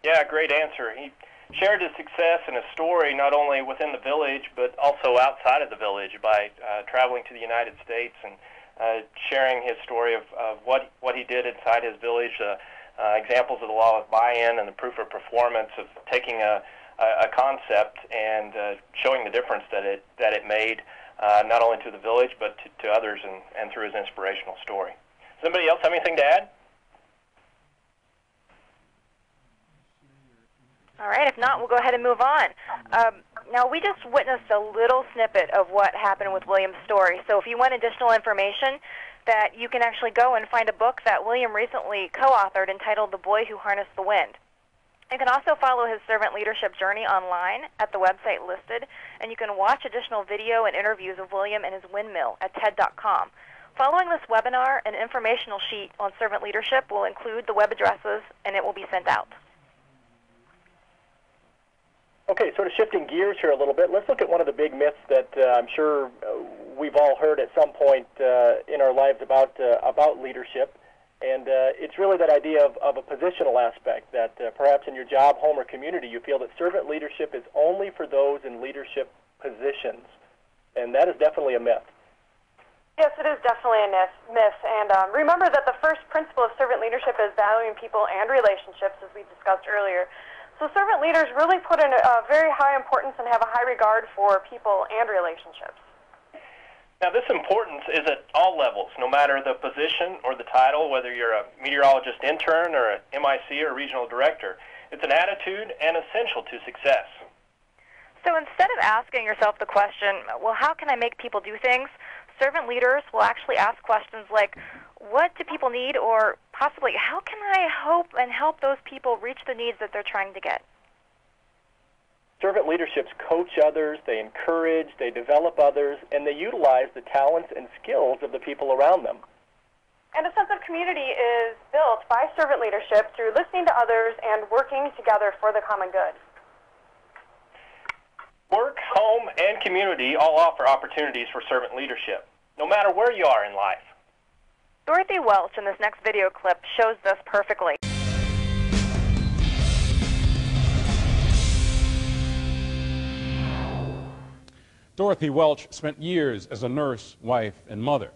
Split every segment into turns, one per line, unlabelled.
Yeah, great answer. He shared his success and his story not only within the village but also outside of the village by traveling to the United States and sharing his story of what he did inside his village, examples of the law of buy-in and the proof of performance of taking a concept and showing the difference that it made not only to the village but to others and through his inspirational story. Does anybody else have anything to add?
All right, if not, we'll go ahead and move on. Now, we just witnessed a little snippet of what happened with William's story. So if you want additional information, that you can actually go and find a book that William recently co-authored entitled The Boy Who Harnessed the Wind. You can also follow his servant leadership journey online at the website listed, and you can watch additional video and interviews of William and his windmill at TED.com. Following this webinar, an informational sheet on servant leadership will include the web addresses, and it will be sent out.
Okay, sort of shifting gears here a little bit, let's look at one of the big myths that I'm sure we've all heard at some point in our lives about leadership. And it's really that idea of a positional aspect, that perhaps in your job, home, or community, you feel that servant leadership is only for those in leadership positions. And that is definitely a myth.
Yes, it is definitely a myth. And remember that the first principle of servant leadership is valuing people and relationships, as we discussed earlier. So servant leaders really put in a very high importance and have a high regard for people and relationships.
Now, this importance is at all levels, no matter the position or the title, whether you're a meteorologist intern or a MIC or regional director. It's an attitude and essential to success.
So instead of asking yourself the question, well, how can I make people do things? Servant leaders will actually ask questions like, what do people need, or possibly, how can I hope and help those people reach the needs that they're trying to get?
Servant leaderships coach others, they encourage, they develop others, and they utilize the talents and skills of the people around them.
And a sense of community is built by servant leadership through listening to others and working together for the common good.
Work, home, and community all offer opportunities for servant leadership, no matter where you are in life.
Dorothy Welch in this next video clip shows this perfectly.
Dorothy Welch spent years as a nurse, wife, and mother.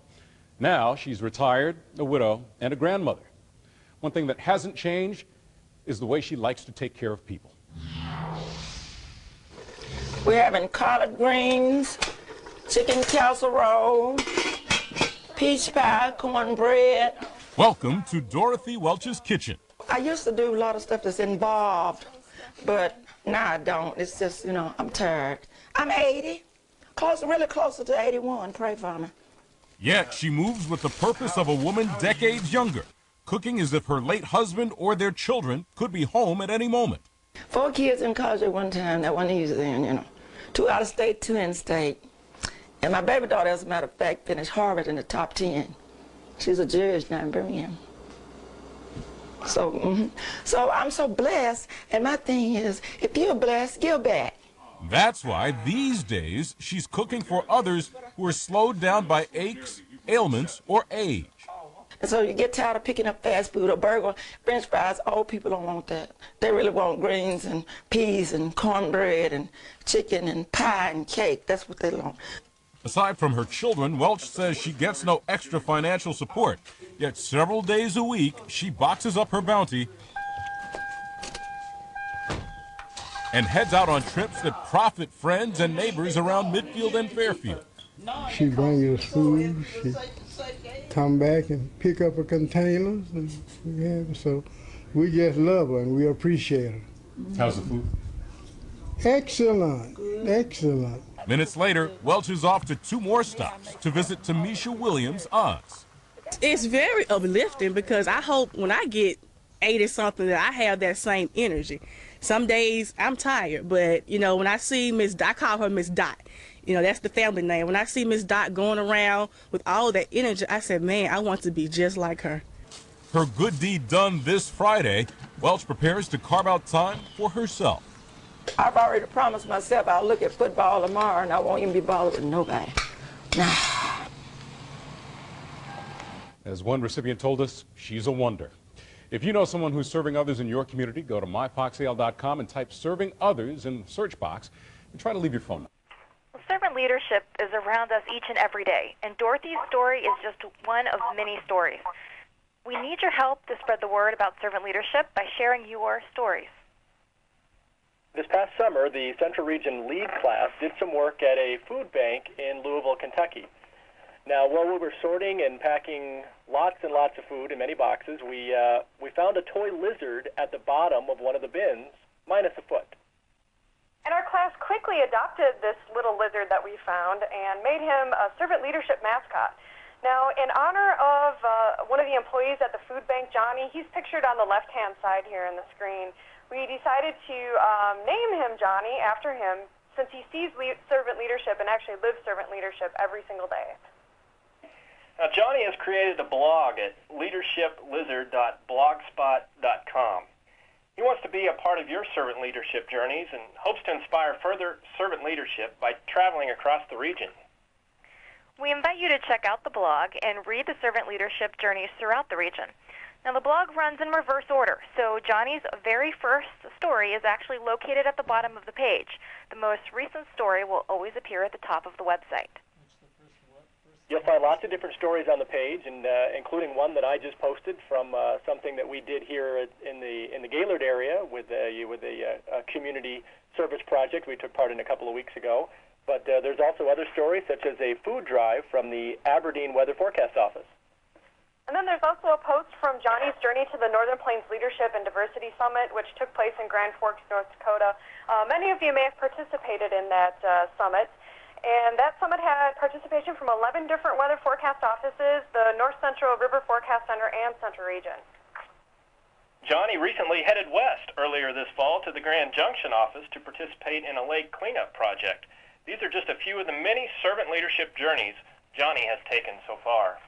Now she's retired, a widow, and a grandmother. One thing that hasn't changed is the way she likes to take care of people.
We're having collard greens, chicken casserole, peach pie, cornbread.
Welcome to Dorothy Welch's kitchen.
I used to do a lot of stuff that's involved, but now I don't. It's just, you know, I'm tired. I'm 80, really closer to 81. Pray for me.
Yet she moves with the purpose of a woman decades younger, cooking as if her late husband or their children could be home at any moment.
4 kids in college at one time. That wasn't easy then, you know. 2 out of state, 2 in state. And my baby daughter, as a matter of fact, finished Harvard in the top 10. She's a judge now in Birmingham. So, so I'm so blessed, and my thing is, if you're blessed, give back.
That's why these days she's cooking for others who are slowed down by aches, ailments, or age.
And so you get tired of picking up fast food or burger, French fries. Old people don't want that. They really want greens and peas and cornbread and chicken and pie and cake. That's what they want.
Aside from her children, Welch says she gets no extra financial support. Yet several days a week, she boxes up her bounty and heads out on trips that profit friends and neighbors around Midfield and Fairfield.
She brings us food. She come back and pick up her containers, and so we just love her and we appreciate her.
How's the food?
Excellent, excellent.
Minutes later, Welch is off to 2 more stops to visit Tamisha Williams' aunts.
It's very uplifting because I hope when I get 80-something that I have that same energy. Some days I'm tired, but, you know, when I see Miss Dot, I call her Miss Dot. You know, that's the family name. When I see Miss Dot going around with all that energy, I said, man, I want to be just like her.
Her good deed done this Friday, Welch prepares to carve out time for herself.
I've already promised myself I'll look at football tomorrow and I won't even be bothered with nobody. Nah.
As one recipient told us, she's a wonder. If you know someone who's serving others in your community, go to myfoxal.com and type serving others in the search box and try to leave your phone number.
Well, servant leadership is around us each and every day, and Dorothy's story is just one of many stories. We need your help to spread the word about servant leadership by sharing your stories.
This past summer, the Central Region LEAD Class did some work at a food bank in Louisville, Kentucky. Now, while we were sorting and packing lots and lots of food in many boxes, we found a toy lizard at the bottom of one of the bins, minus a foot.
And our class quickly adopted this little lizard that we found and made him a servant leadership mascot. Now, in honor of one of the employees at the food bank, Johnny, he's pictured on the left-hand side here in the screen. We decided to name him Johnny after him since he sees servant leadership and actually lives servant leadership every single day.
Now, Johnny has created a blog at leadershiplizard.blogspot.com. He wants to be a part of your servant leadership journeys and hopes to inspire further servant leadership by traveling across the region.
We invite you to check out the blog and read the servant leadership journeys throughout the region. Now, the blog runs in reverse order, so Johnny's very first story is actually located at the bottom of the page. The most recent story will always appear at the top of the website.
You'll find lots of different stories on the page, and including one that I just posted from something that we did here in the Gaylord area with a community service project we took part in a couple of weeks ago. But there's also other stories, such as a food drive from the Aberdeen Weather Forecast Office.
And then there's also a post from Johnny's journey to the Northern Plains Leadership and Diversity Summit, which took place in Grand Forks, North Dakota. Many of you may have participated in that summit. And that summit had participation from 11 different weather forecast offices, the North Central River Forecast Center, and Central Region.
Johnny recently headed west earlier this fall to the Grand Junction office to participate in a lake cleanup project. These are just a few of the many servant leadership journeys Johnny has taken so far.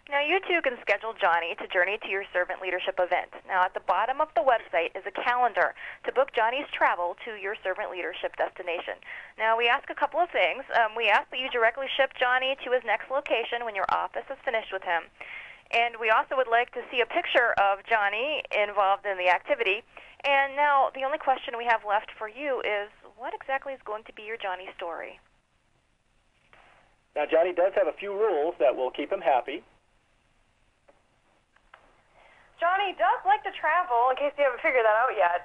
Now, you too can schedule Johnny to journey to your servant leadership event. Now, at the bottom of the website is a calendar to book Johnny's travel to your servant leadership destination. Now, we ask a couple of things. We ask that you directly ship Johnny to his next location when your office is finished with him. And we also would like to see a picture of Johnny involved in the activity. And now, the only question we have left for you is, what exactly is going to be your Johnny story?
Now, Johnny does have a few rules that will keep him happy.
Johnny does like to travel, in case you haven't figured that out yet.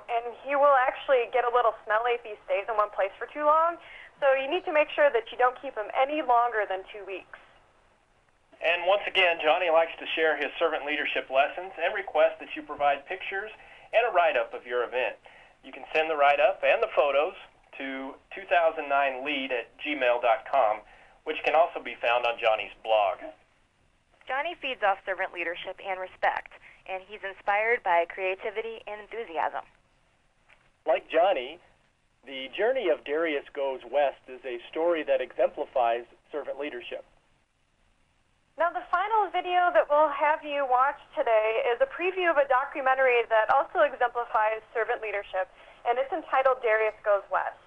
And he will actually get a little smelly if he stays in one place for too long. So you need to make sure that you don't keep him any longer than 2 weeks.
And once again, Johnny likes to share his servant leadership lessons and requests that you provide pictures and a write-up of your event. You can send the write-up and the photos to 2009lead@gmail.com, which can also be found on Johnny's blog.
Johnny feeds off servant leadership and respect, and he's inspired by creativity and enthusiasm.
Like Johnny, the journey of Darius Goes West is a story that exemplifies servant leadership.
Now, the final video that we'll have you watch today is a preview of a documentary that also exemplifies servant leadership, and it's entitled Darius Goes West.